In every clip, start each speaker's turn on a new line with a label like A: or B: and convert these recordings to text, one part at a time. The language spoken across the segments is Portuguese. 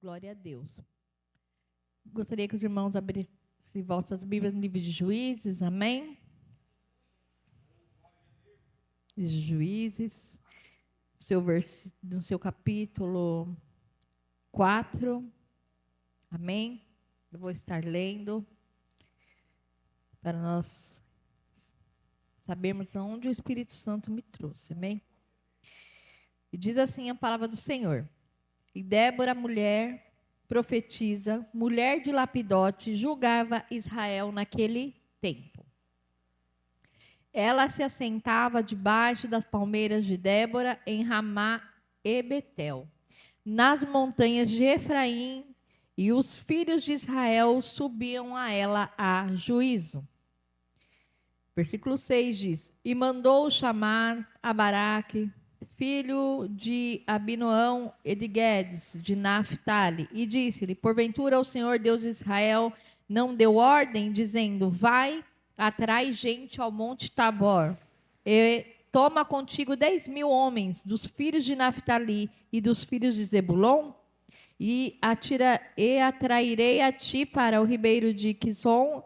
A: Glória a Deus. Gostaria que os irmãos abrissem vossas Bíblias no livro de Juízes, amém? Juízes, no seu capítulo 4, amém? Eu vou estar lendo para nós sabermos aonde o Espírito Santo me trouxe, amém? E diz assim a palavra do Senhor: E Débora, mulher profetisa, mulher de Lapidote, julgava Israel naquele tempo. Ela se assentava debaixo das palmeiras de Débora, em Ramá e Betel, nas montanhas de Efraim, e os filhos de Israel subiam a ela a juízo. Versículo 6 diz: E mandou chamar a Baraque, filho de Abinoão e de Guedes, de Naphtali, e disse-lhe: Porventura o Senhor Deus de Israel não deu ordem, dizendo: Vai, atrai gente ao monte Tabor, e toma contigo 10.000 homens dos filhos de Naphtali e dos filhos de Zebulon, e atrairei a ti para o ribeiro de Quizon,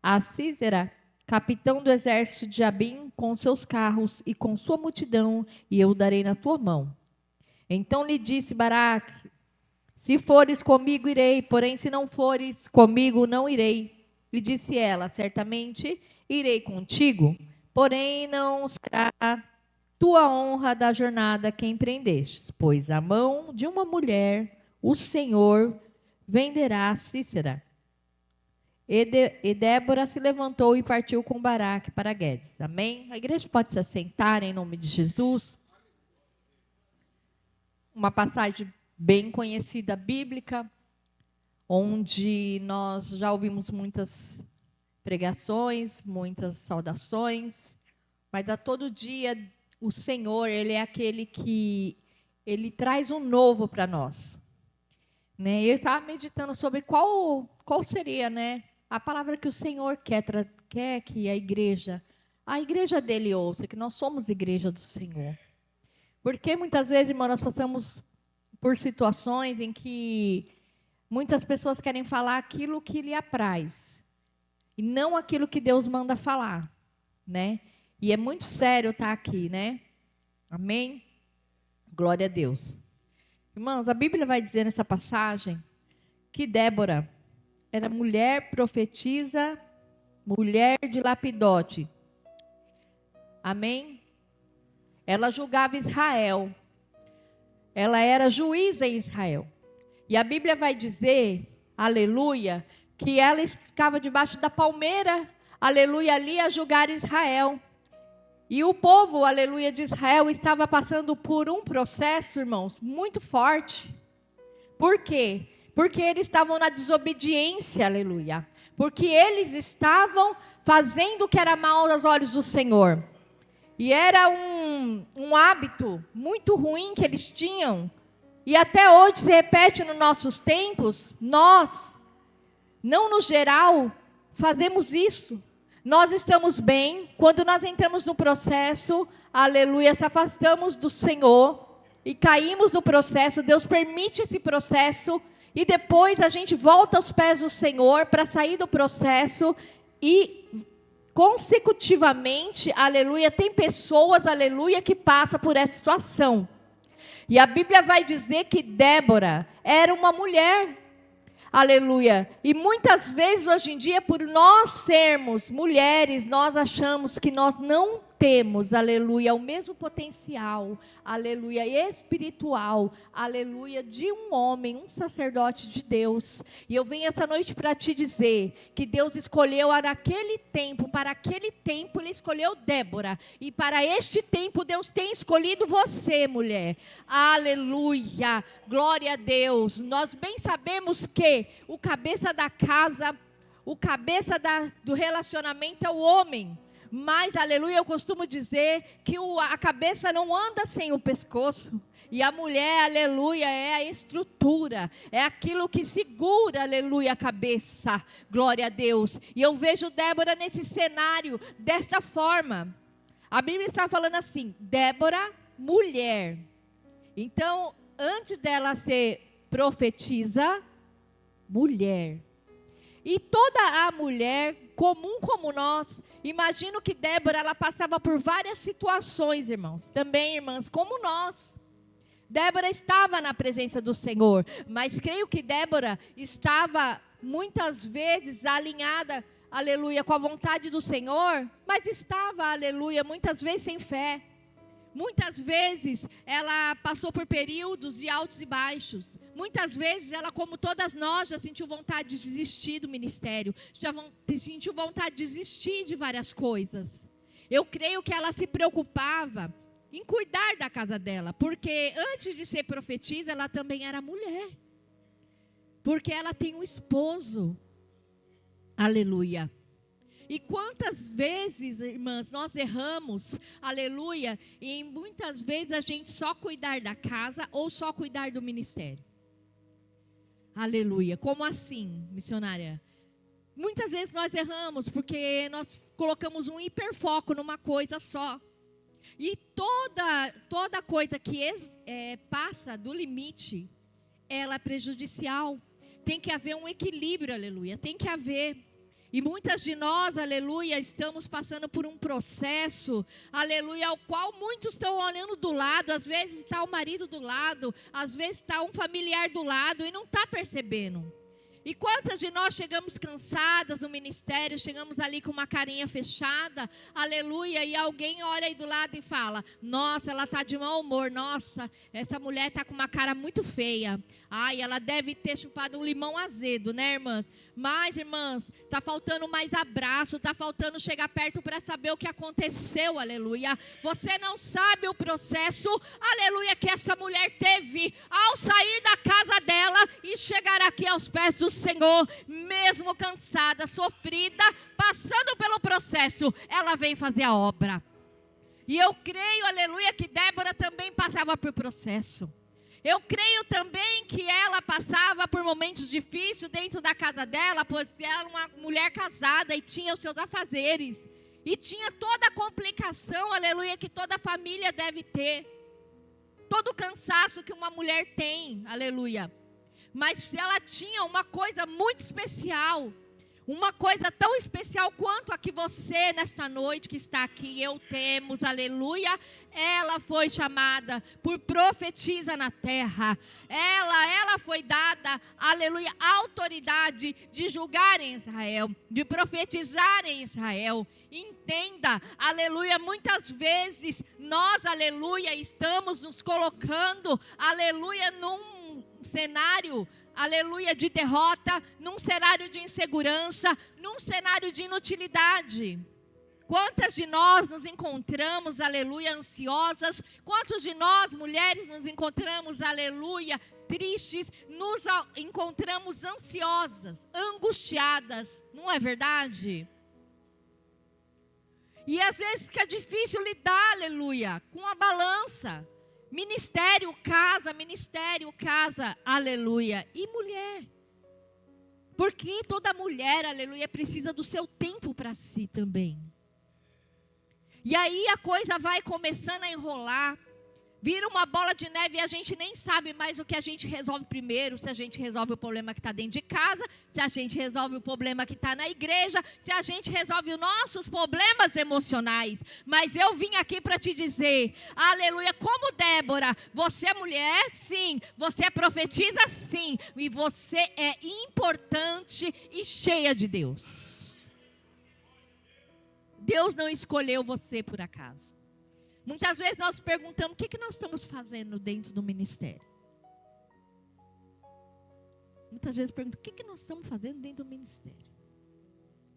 A: a Sísera, capitão do exército de Jabim, com seus carros e com sua multidão, e eu o darei na tua mão. Então lhe disse Baraque: Se fores comigo, irei, porém se não fores comigo, não irei. E disse ela: Certamente irei contigo, porém não será tua honra da jornada que empreendestes, pois a mão de uma mulher o Senhor venderá a Sísera. E Débora se levantou e partiu com Baraque para Guedes. Amém? A igreja pode se assentar em nome de Jesus. Uma passagem bem conhecida bíblica, onde nós já ouvimos muitas pregações, muitas saudações, mas a todo dia o Senhor, Ele é aquele que Ele traz um novo para nós. Né? Eu estava meditando sobre qual seria, né, a palavra que o Senhor quer que a igreja dele ouça, que nós somos igreja do Senhor. Porque muitas vezes, irmão, nós passamos por situações em que muitas pessoas querem falar aquilo que lhe apraz, e não aquilo que Deus manda falar, né? E é muito sério estar aqui, né? Amém? Glória a Deus. Irmãos, a Bíblia vai dizer nessa passagem que Débora era mulher profetisa, mulher de Lapidote. Amém? Ela julgava Israel. Ela era juíza em Israel. E a Bíblia vai dizer, aleluia, que ela ficava debaixo da palmeira, aleluia, ali a julgar Israel. E o povo, aleluia, de Israel estava passando por um processo, irmãos, muito forte. Por quê? Porque eles estavam na desobediência, aleluia. Porque eles estavam fazendo o que era mal aos olhos do Senhor. E era um hábito muito ruim que eles tinham. E até hoje se repete nos nossos tempos. Nós, não no geral, fazemos isso. Nós estamos bem, quando nós entramos no processo, aleluia, se afastamos do Senhor e caímos no processo, Deus permite esse processo, e depois a gente volta aos pés do Senhor para sair do processo, e consecutivamente, aleluia, tem pessoas, aleluia, que passam por essa situação. E a Bíblia vai dizer que Débora era uma mulher, aleluia. E muitas vezes hoje em dia, por nós sermos mulheres, nós achamos que nós não temos, aleluia, o mesmo potencial, aleluia, espiritual, aleluia, de um homem, um sacerdote de Deus. E eu venho essa noite para te dizer que Deus escolheu naquele tempo, para aquele tempo Ele escolheu Débora. E para este tempo Deus tem escolhido você, mulher. Aleluia, glória a Deus. Nós bem sabemos que o cabeça da casa, o cabeça do relacionamento é o homem. Mas, aleluia, eu costumo dizer que a cabeça não anda sem o pescoço. E a mulher, aleluia, é a estrutura. É aquilo que segura, aleluia, a cabeça. Glória a Deus. E eu vejo Débora nesse cenário, desta forma. A Bíblia está falando assim, Débora, mulher. Então, antes dela ser profetiza mulher. E toda a mulher comum como nós, imagino que Débora, ela passava por várias situações, irmãos. Também, irmãs, como nós. Débora estava na presença do Senhor, mas creio que Débora estava muitas vezes alinhada, aleluia, com a vontade do Senhor, mas estava, aleluia, muitas vezes sem fé. Muitas vezes ela passou por períodos de altos e baixos. Muitas vezes ela, como todas nós, já sentiu vontade de desistir do ministério. Já sentiu vontade de desistir de várias coisas. Eu creio que ela se preocupava em cuidar da casa dela. Porque antes de ser profetisa, ela também era mulher. Porque ela tem um esposo. Aleluia. E quantas vezes, irmãs, nós erramos, aleluia, e muitas vezes a gente só cuidar da casa ou só cuidar do ministério. Aleluia. Como assim, missionária? Muitas vezes nós erramos porque nós colocamos um hiperfoco numa coisa só. E toda coisa que passa do limite, ela é prejudicial. Tem que haver um equilíbrio, aleluia. Tem que haver. E muitas de nós, aleluia, estamos passando por um processo, aleluia, ao qual muitos estão olhando do lado. Às vezes está o marido do lado, às vezes está um familiar do lado e não está percebendo. E quantas de nós chegamos cansadas no ministério, chegamos ali com uma carinha fechada, aleluia, e alguém olha aí do lado e fala: nossa, ela está de mau humor, nossa, essa mulher está com uma cara muito feia. Ai, ela deve ter chupado um limão azedo, né, irmã? Mas, irmãs, está faltando mais abraço, está faltando chegar perto para saber o que aconteceu, aleluia. Você não sabe o processo, aleluia, que essa mulher teve ao sair da casa dela e chegar aqui aos pés do Senhor, mesmo cansada, sofrida, passando pelo processo, ela vem fazer a obra. E eu creio, aleluia, que Débora também passava por processo. Eu creio também que ela passava por momentos difíceis dentro da casa dela, pois ela era uma mulher casada e tinha os seus afazeres. E tinha toda a complicação, aleluia, que toda família deve ter. Todo o cansaço que uma mulher tem, aleluia. Mas ela tinha uma coisa muito especial. Uma coisa tão especial quanto a que você, nesta noite que está aqui, eu temos, aleluia. Ela foi chamada por profetisa na terra. Ela foi dada, aleluia, autoridade de julgar em Israel, de profetizar em Israel. Entenda, aleluia, muitas vezes nós, aleluia, estamos nos colocando, aleluia, num cenário, aleluia, de derrota, num cenário de insegurança, num cenário de inutilidade. Quantas de nós nos encontramos, aleluia, ansiosas? Quantos de nós, mulheres, nos encontramos, aleluia, tristes? Nos encontramos ansiosas, angustiadas, não é verdade? E às vezes fica difícil lidar, aleluia, com a balança. Ministério, casa, aleluia. E mulher. Porque toda mulher, aleluia, precisa do seu tempo para si também. E aí a coisa vai começando a enrolar. Vira uma bola de neve e a gente nem sabe mais o que a gente resolve primeiro. Se a gente resolve o problema que está dentro de casa, se a gente resolve o problema que está na igreja, se a gente resolve os nossos problemas emocionais. Mas eu vim aqui para te dizer, aleluia, como Débora, você é mulher, sim. Você é profetisa, sim. E você é importante e cheia de Deus. Deus não escolheu você por acaso. Muitas vezes nós perguntamos, o que nós estamos fazendo dentro do ministério? Muitas vezes perguntamos, o que nós estamos fazendo dentro do ministério?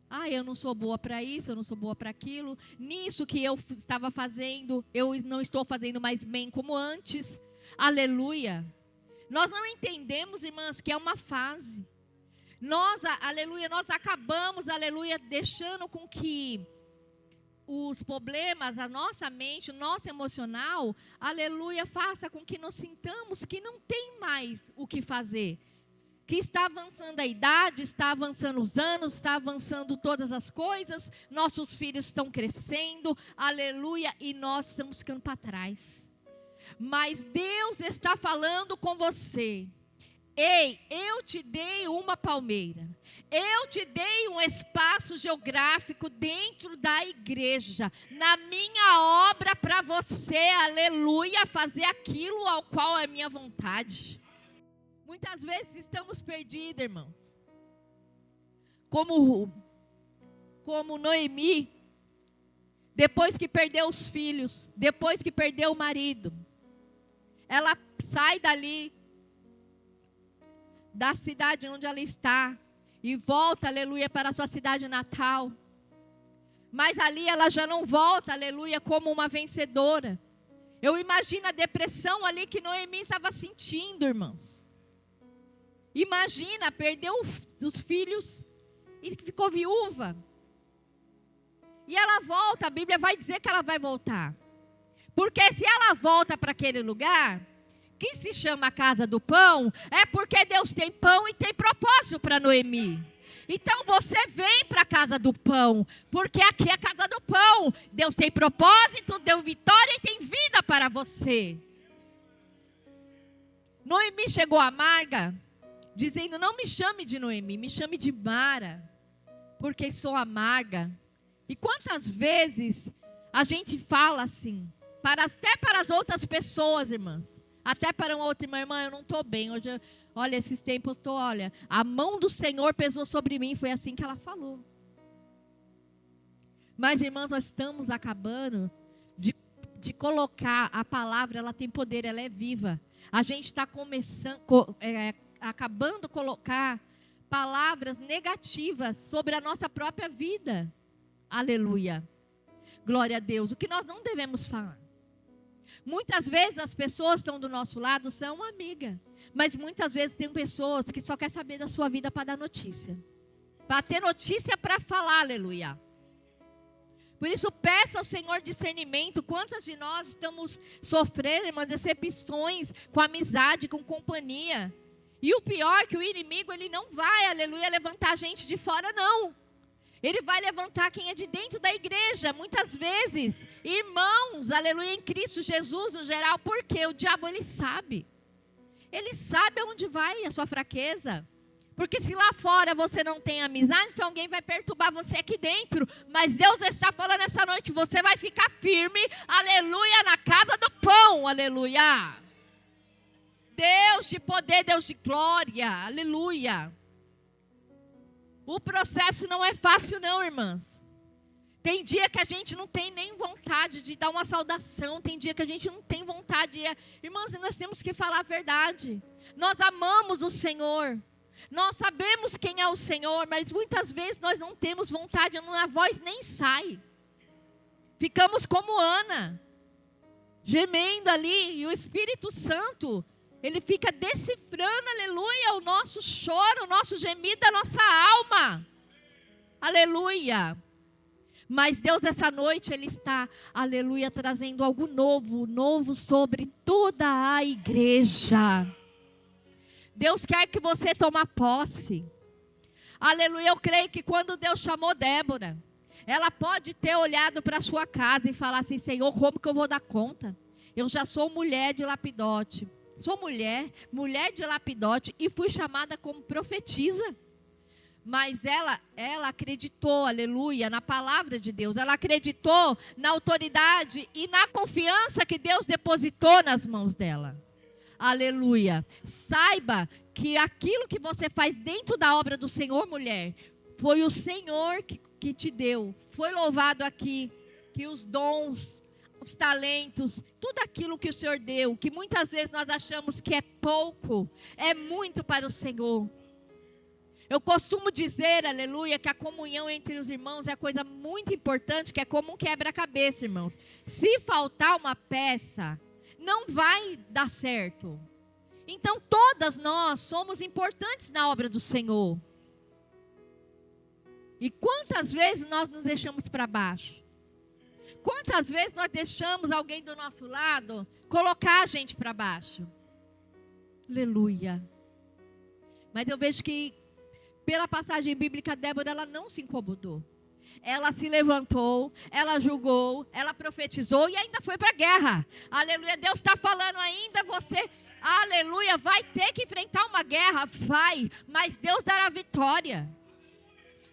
A: Ah, eu não sou boa para isso, eu não sou boa para aquilo. Nisso que eu estava fazendo, eu não estou fazendo mais bem como antes. Aleluia. Nós não entendemos, irmãs, que é uma fase. Nós, aleluia, nós acabamos, aleluia, deixando com que os problemas, a nossa mente, o nosso emocional, aleluia, faça com que nos sintamos que não tem mais o que fazer. Que está avançando a idade, está avançando os anos, está avançando todas as coisas, nossos filhos estão crescendo, aleluia, e nós estamos ficando para trás. Mas Deus está falando com você. Ei, eu te dei uma palmeira. Eu te dei um espaço geográfico dentro da igreja. Na minha obra para você, aleluia, fazer aquilo ao qual é minha vontade. Muitas vezes estamos perdidos, irmãos. Como Noemi, depois que perdeu os filhos, depois que perdeu o marido, ela sai dali, da cidade onde ela está, e volta, aleluia, para a sua cidade natal. Mas ali ela já não volta, aleluia, como uma vencedora. Eu imagino a depressão ali que Noemi estava sentindo, irmãos. Imagina, perdeu os filhos e ficou viúva. E ela volta, a Bíblia vai dizer que ela vai voltar. Porque se ela volta para aquele lugar, que se chama a casa do pão, é porque Deus tem pão e tem propósito para Noemi. Então você vem para a casa do pão, porque aqui é a casa do pão. Deus tem propósito, deu vitória e tem vida para você. Noemi chegou amarga, dizendo: não me chame de Noemi, me chame de Mara, porque sou amarga. E quantas vezes a gente fala assim, até para as outras pessoas, irmãs. Até para uma outra irmã, eu não estou bem. Hoje, olha, esses tempos eu estou, olha, a mão do Senhor pesou sobre mim. Foi assim que ela falou. Mas, irmãs, nós estamos acabando de colocar a palavra, ela tem poder, ela é viva. A gente está acabando de colocar palavras negativas sobre a nossa própria vida. Aleluia. Glória a Deus. O que nós não devemos falar. Muitas vezes as pessoas que estão do nosso lado são uma amiga. Mas muitas vezes tem pessoas que só querem saber da sua vida para dar notícia. Para ter notícia para falar, aleluia. Por isso peça ao Senhor discernimento. Quantas de nós estamos sofrendo, irmãs, decepções com amizade, com companhia. E o pior é que o inimigo, ele não vai, aleluia, levantar a gente de fora, não. Ele vai levantar quem é de dentro da igreja, muitas vezes, irmãos, aleluia, em Cristo Jesus no geral, porque o diabo, ele sabe aonde vai a sua fraqueza, porque se lá fora você não tem amizade, então alguém vai perturbar você aqui dentro, mas Deus está falando essa noite, você vai ficar firme, aleluia, na casa do pão, aleluia, Deus de poder, Deus de glória, aleluia. O processo não é fácil não, irmãs. Tem dia que a gente não tem nem vontade de dar uma saudação. Tem dia que a gente não tem vontade. Irmãs, nós temos que falar a verdade. Nós amamos o Senhor. Nós sabemos quem é o Senhor. Mas muitas vezes nós não temos vontade. A voz nem sai. Ficamos como Ana. Gemendo ali. E o Espírito Santo, ele fica decifrando, aleluia, o nosso choro, o nosso gemido da nossa alma. Aleluia. Mas Deus, essa noite, Ele está, aleluia, trazendo algo novo sobre toda a igreja. Deus quer que você tome posse. Aleluia, eu creio que quando Deus chamou Débora, ela pode ter olhado para a sua casa e falar assim: Senhor, como que eu vou dar conta? Eu já sou mulher de Lapidote. Sou mulher de Lapidote e fui chamada como profetisa. Mas ela acreditou, aleluia, na palavra de Deus. Ela acreditou na autoridade e na confiança que Deus depositou nas mãos dela. Aleluia. Saiba que aquilo que você faz dentro da obra do Senhor, mulher, foi o Senhor que te deu. Foi louvado aqui que os dons, os talentos, tudo aquilo que o Senhor deu, que muitas vezes nós achamos que é pouco, é muito para o Senhor. Eu costumo dizer, aleluia, que a comunhão entre os irmãos é a coisa muito importante, que é como um quebra-cabeça, irmãos. Se faltar uma peça, não vai dar certo. Então todas nós somos importantes na obra do Senhor. E quantas vezes nós nos deixamos para baixo? Quantas vezes nós deixamos alguém do nosso lado colocar a gente para baixo? Aleluia. Mas eu vejo que pela passagem bíblica, Débora, ela não se incomodou. Ela se levantou, ela julgou, ela profetizou e ainda foi para a guerra. Aleluia, Deus está falando ainda, você, aleluia, vai ter que enfrentar uma guerra, vai, mas Deus dará vitória.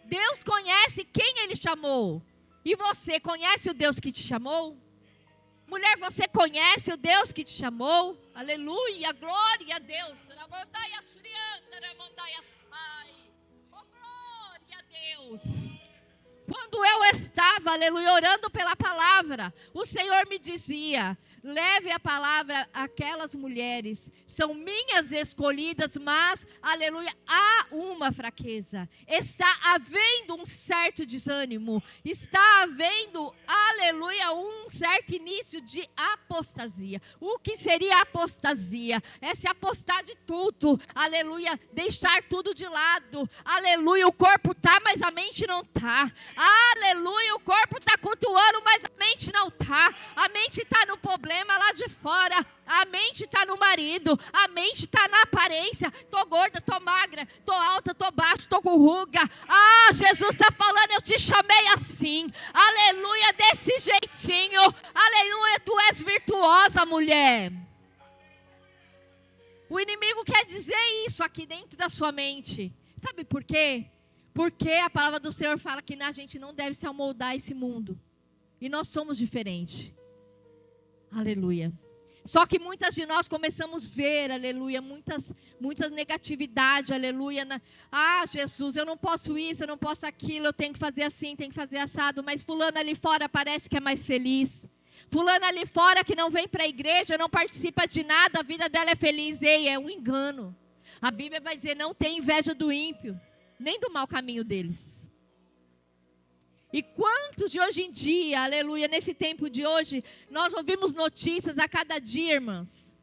A: Deus conhece quem Ele chamou. E você conhece o Deus que te chamou? Mulher, você conhece o Deus que te chamou? Aleluia, glória a Deus. Oh, glória a Deus. Quando eu estava, aleluia, orando pela palavra, o Senhor me dizia: leve a palavra àquelas mulheres, são minhas escolhidas, mas, aleluia, há uma fraqueza. Está havendo um certo desânimo, está havendo, aleluia, um certo início de apostasia. O que seria apostasia? É se apostar de tudo, aleluia, deixar tudo de lado, aleluia, o corpo está, mas a mente não está, aleluia, o corpo está cultuando, mas a mente não está, a mente está no problema lá de fora, a mente está no marido, a mente está na aparência, tô gorda, tô magra, tô alta, tô baixa, tô com ruga. Jesus está falando, eu te chamei assim, aleluia, desse jeitinho, aleluia, tu és virtuosa, mulher. O inimigo quer dizer isso aqui dentro da sua mente, sabe por quê? Porque a palavra do Senhor fala que a gente não deve se amoldar a esse mundo, e nós somos diferentes. Aleluia. Só que muitas de nós começamos a ver, aleluia, muitas negatividades, aleluia. Jesus, eu não posso isso, eu não posso aquilo, eu tenho que fazer assim, tenho que fazer assado. Mas fulano ali fora parece que é mais feliz. Fulano ali fora que não vem para a igreja, não participa de nada, a vida dela é feliz. Ei, é um engano. A Bíblia vai dizer, não tem inveja do ímpio, nem do mau caminho deles. E quantos de hoje em dia, aleluia, nesse tempo de hoje, nós ouvimos notícias a cada dia, irmãs.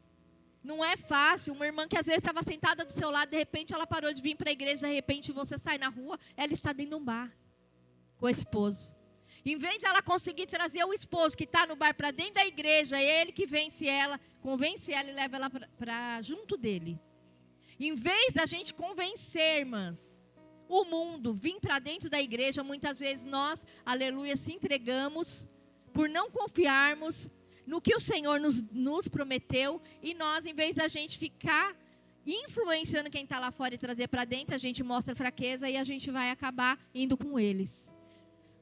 A: Não é fácil. Uma irmã que às vezes estava sentada do seu lado, de repente ela parou de vir para a igreja, de repente você sai na rua, ela está dentro de um bar com o esposo. Em vez de ela conseguir trazer o esposo que está no bar para dentro da igreja, é ele que convence ela e leva ela para junto dele. Em vez da gente convencer, irmãs, o mundo vir para dentro da igreja, muitas vezes nós, aleluia, se entregamos por não confiarmos no que o Senhor nos prometeu, e nós, em vez da gente ficar influenciando quem está lá fora e trazer para dentro, a gente mostra fraqueza e a gente vai acabar indo com eles.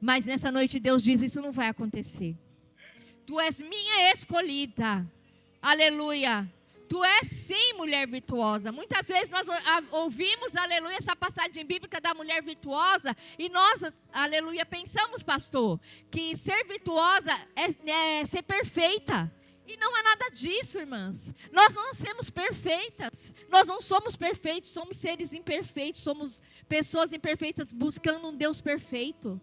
A: Mas nessa noite Deus diz, isso não vai acontecer. Tu és minha escolhida, aleluia. Tu és sim mulher virtuosa. Muitas vezes nós ouvimos, aleluia, essa passagem bíblica da mulher virtuosa e nós, aleluia, pensamos, pastor, que ser virtuosa é ser perfeita. E não é nada disso, irmãs. Nós não somos perfeitas. Nós não somos perfeitos, somos seres imperfeitos, somos pessoas imperfeitas buscando um Deus perfeito.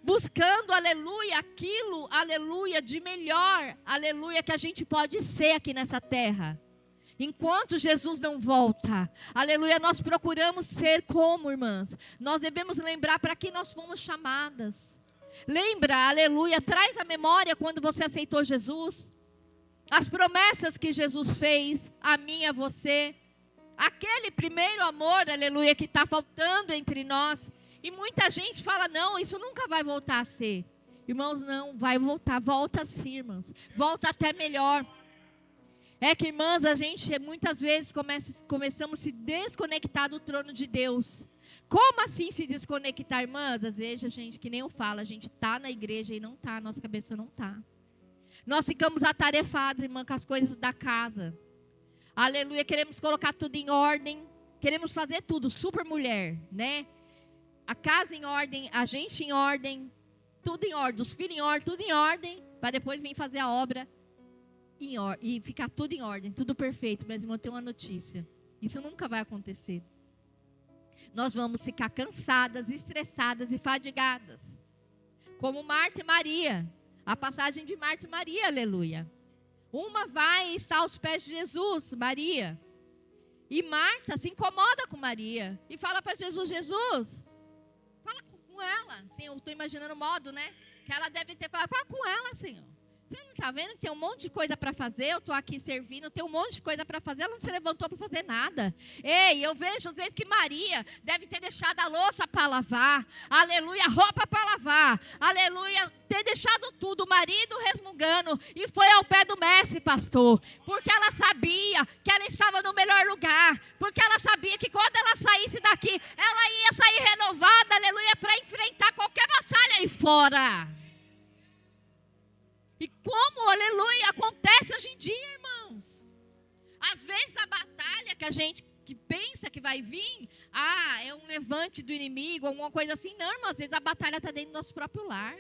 A: Buscando, aleluia, aquilo, aleluia, de melhor, aleluia, que a gente pode ser aqui nessa terra. Enquanto Jesus não volta, aleluia, nós procuramos ser como, irmãs? Nós devemos lembrar para que nós fomos chamadas. Lembra, aleluia, traz a memória quando você aceitou Jesus. As promessas que Jesus fez a mim e a você. Aquele primeiro amor, aleluia, que está faltando entre nós. E muita gente fala, não, isso nunca vai voltar a ser. Irmãos, não, vai voltar, volta sim, irmãos. Volta até melhor. É que, irmãs, a gente muitas vezes começamos a se desconectar do trono de Deus. Como assim se desconectar, irmãs? Às vezes a gente, que nem eu falo, a gente está na igreja e não está, nossa cabeça não está. Nós ficamos atarefados, irmã, com as coisas da casa. Aleluia, queremos colocar tudo em ordem. Queremos fazer tudo, super mulher, né? A casa em ordem, a gente em ordem, tudo em ordem, os filhos em ordem, tudo em ordem, para depois vir fazer a obra em ordem, e ficar tudo em ordem, tudo perfeito. Mas, irmão, tem uma notícia, isso nunca vai acontecer. Nós vamos ficar cansadas, estressadas e fadigadas, como Marta e Maria, a passagem de Marta e Maria, aleluia. Uma vai estar aos pés de Jesus, Maria, e Marta se incomoda com Maria, e fala para Jesus, fala com ela, assim, eu estou imaginando o modo, né? Que ela deve ter falado, fala com ela, Senhor. Você não está vendo que tem um monte de coisa para fazer? Eu estou aqui servindo, tem um monte de coisa para fazer. Ela não se levantou para fazer nada. Ei, eu vejo às vezes que Maria deve ter deixado a louça para lavar. Aleluia, roupa para lavar. Aleluia, ter deixado tudo, o marido resmungando. E foi ao pé do mestre, pastor. Porque ela sabia que ela estava no melhor lugar. Porque ela sabia que quando ela saísse daqui, ela ia sair renovada, aleluia, para enfrentar qualquer batalha aí fora. E como, aleluia, acontece hoje em dia, irmãos. Às vezes a batalha que a gente que pensa que vai vir, é um levante do inimigo, alguma coisa assim. Não, irmão, às vezes a batalha está dentro do nosso próprio lar.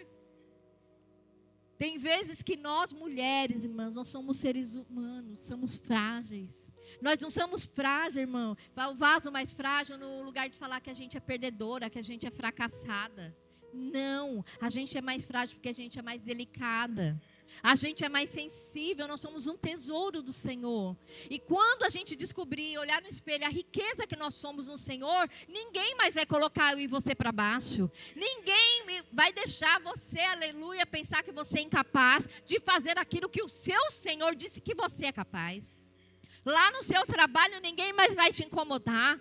A: Tem vezes que nós, mulheres, irmãos, nós somos seres humanos, somos frágeis. Nós não somos frágeis, irmão. O vaso mais frágil no lugar de falar que a gente é perdedora, que a gente é fracassada. Não, a gente é mais frágil porque a gente é mais delicada. A gente é mais sensível, nós somos um tesouro do Senhor. E quando a gente descobrir, olhar no espelho a riqueza que nós somos no Senhor, ninguém mais vai colocar eu e você para baixo. Ninguém vai deixar você, aleluia, pensar que você é incapaz de fazer aquilo que o seu Senhor disse que você é capaz. Lá no seu trabalho ninguém mais vai te incomodar.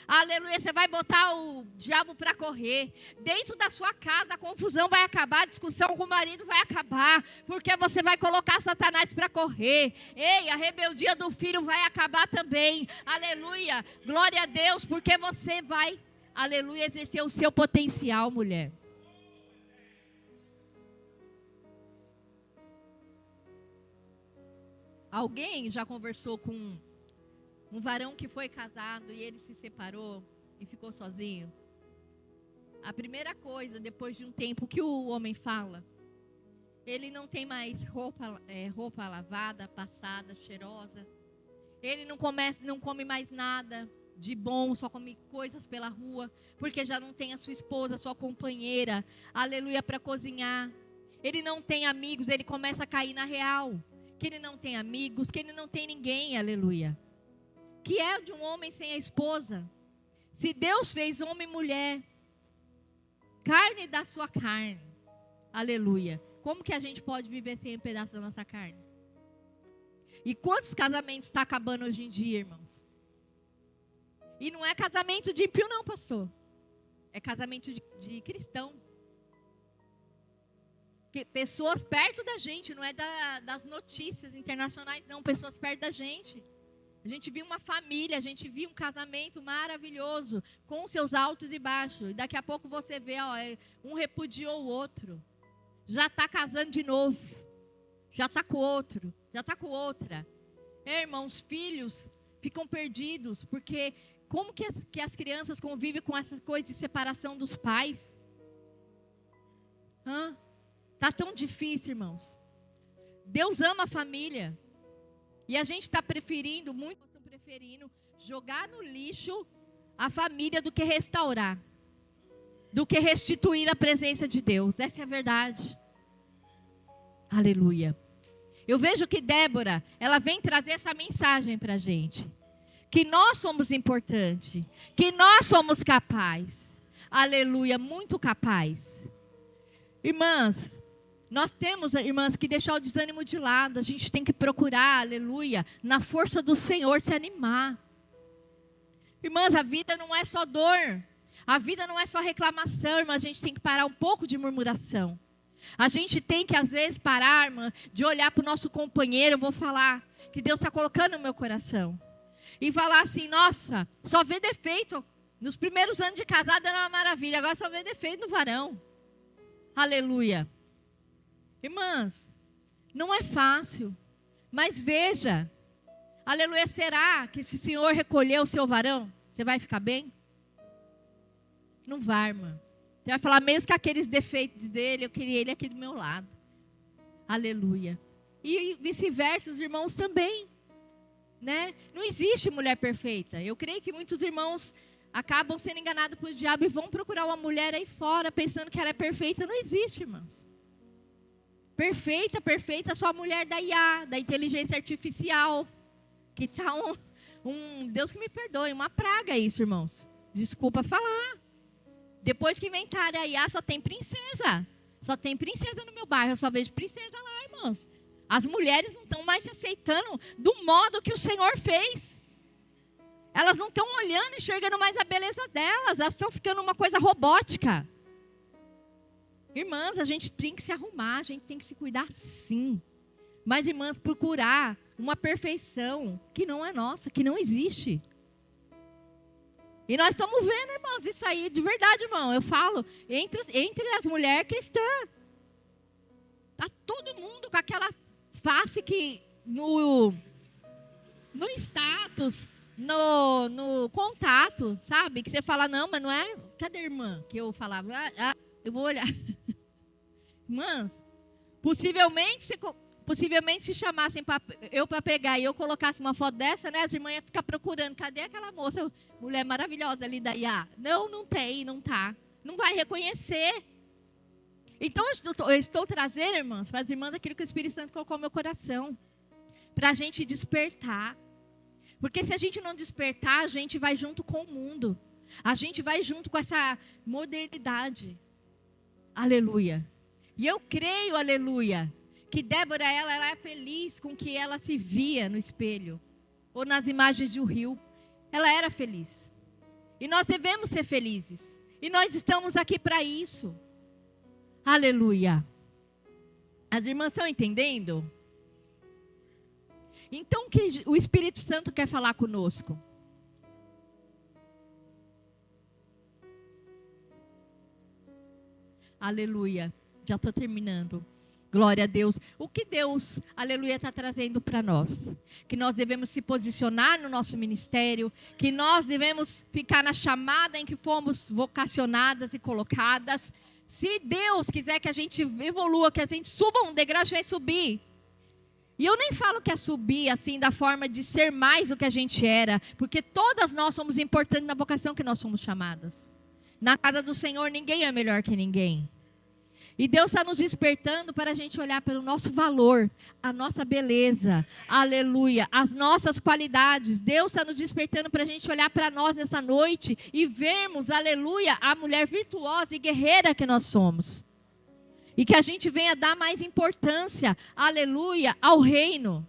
A: Aleluia, você vai botar o diabo para correr. Dentro da sua casa a confusão vai acabar, a discussão com o marido vai acabar, porque você vai colocar Satanás para correr. Ei, a rebeldia do filho vai acabar também. Aleluia, glória a Deus, porque você vai, aleluia, exercer o seu potencial, mulher. Alguém já conversou com um varão que foi casado e ele se separou e ficou sozinho? A primeira coisa, depois de um tempo, que o homem fala, ele não tem mais roupa lavada, passada, cheirosa. Ele não come mais nada de bom, só come coisas pela rua, porque já não tem a sua esposa, a sua companheira, aleluia, para cozinhar. Ele não tem amigos, ele começa a cair na real. Que ele não tem amigos, que ele não tem ninguém, aleluia. Que é de um homem sem a esposa. Se Deus fez homem e mulher, carne da sua carne, aleluia, como que a gente pode viver sem um pedaço da nossa carne? E quantos casamentos estão acabando hoje em dia, irmãos? E não é casamento de ímpio não, pastor. É casamento de cristão. Que pessoas perto da gente, não é das notícias internacionais, não, pessoas perto da gente. A gente viu uma família, a gente viu um casamento maravilhoso, com seus altos e baixos. E daqui a pouco você vê, um repudiou o outro. Já está casando de novo. Já está com o outro. Já está com outra. Irmãos, filhos ficam perdidos. Porque como que as crianças convivem com essas coisas de separação dos pais? Está tão difícil, irmãos. Deus ama a família. E a gente está preferindo, muitos estão preferindo jogar no lixo a família do que restaurar. Do que restituir a presença de Deus. Essa é a verdade. Aleluia. Eu vejo que Débora, ela vem trazer essa mensagem para a gente. Que nós somos importantes. Que nós somos capazes. Aleluia, muito capazes. Irmãs, nós temos, irmãs, que deixar o desânimo de lado. A gente tem que procurar, aleluia, na força do Senhor se animar. Irmãs, a vida não é só dor. A vida não é só reclamação, irmã. A gente tem que parar um pouco de murmuração. A gente tem que, às vezes, parar, irmã, de olhar para o nosso companheiro. Eu vou falar que Deus está colocando no meu coração. E falar assim, nossa, só vê defeito. Nos primeiros anos de casada era uma maravilha. Agora só vê defeito no varão. Aleluia. Irmãs, não é fácil, mas veja, aleluia, será que se o Senhor recolher o seu varão, você vai ficar bem? Não vai, irmã. Você vai falar, mesmo que aqueles defeitos dele, eu queria ele aqui do meu lado. Aleluia. E vice-versa, os irmãos também, né? Não existe mulher perfeita. Eu creio que muitos irmãos acabam sendo enganados pelo diabo e vão procurar uma mulher aí fora, pensando que ela é perfeita. Não existe, irmãos. Perfeita, só a mulher da IA, da inteligência artificial. Que está Deus que me perdoe, uma praga isso, irmãos. Desculpa falar. Depois que inventaram a IA, só tem princesa. Só tem princesa no meu bairro, eu só vejo princesa lá, irmão. irmãos, as mulheres não estão mais se aceitando do modo que o Senhor fez. Elas não estão olhando, enxergando mais a beleza delas. Elas estão ficando uma coisa robótica. Irmãs, a gente tem que se arrumar, a gente tem que se cuidar sim. Mas, irmãs, procurar uma perfeição que não é nossa, que não existe. E nós estamos vendo, irmãos, isso aí de verdade, irmão. Eu falo, entre as mulheres cristãs. Está todo mundo com aquela face que no status, no contato, sabe? Que você fala, não, mas não é... Cadê a irmã? Que eu falava, eu vou olhar. Irmãs, possivelmente se chamassem eu para pegar e eu colocasse uma foto dessa, né? As irmãs iam ficar procurando. Cadê aquela moça, mulher maravilhosa ali da IA? Não tem, não tá. Não vai reconhecer. Então, eu estou trazendo, irmãs, para as irmãs aquilo que o Espírito Santo colocou no meu coração. Para a gente despertar. Porque se a gente não despertar, a gente vai junto com o mundo. A gente vai junto com essa modernidade. Aleluia. E eu creio, aleluia, que Débora, ela é feliz com o que ela se via no espelho. Ou nas imagens de um rio. Ela era feliz. E nós devemos ser felizes. E nós estamos aqui para isso. Aleluia. As irmãs estão entendendo? Então, o que o Espírito Santo quer falar conosco? Aleluia. Já estou terminando. Glória a Deus. O que Deus, aleluia, está trazendo para nós? Que nós devemos se posicionar no nosso ministério, que nós devemos ficar na chamada em que fomos vocacionadas e colocadas. Se Deus quiser que a gente evolua, que a gente suba um degrau, a gente vai subir. E eu nem falo que é subir assim da forma de ser mais do que a gente era, porque todas nós somos importantes na vocação que nós somos chamadas. Na casa do Senhor ninguém é melhor que ninguém. E Deus está nos despertando para a gente olhar pelo nosso valor, a nossa beleza, aleluia, as nossas qualidades. Deus está nos despertando para a gente olhar para nós nessa noite e vermos, aleluia, a mulher virtuosa e guerreira que nós somos. E que a gente venha dar mais importância, aleluia, ao reino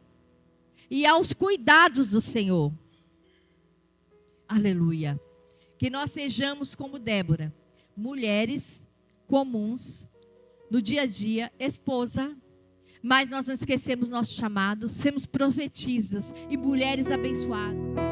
A: e aos cuidados do Senhor. Aleluia. Que nós sejamos como Débora, mulheres comuns, no dia a dia, esposa, mas nós não esquecemos nosso chamado, sermos profetisas e mulheres abençoadas.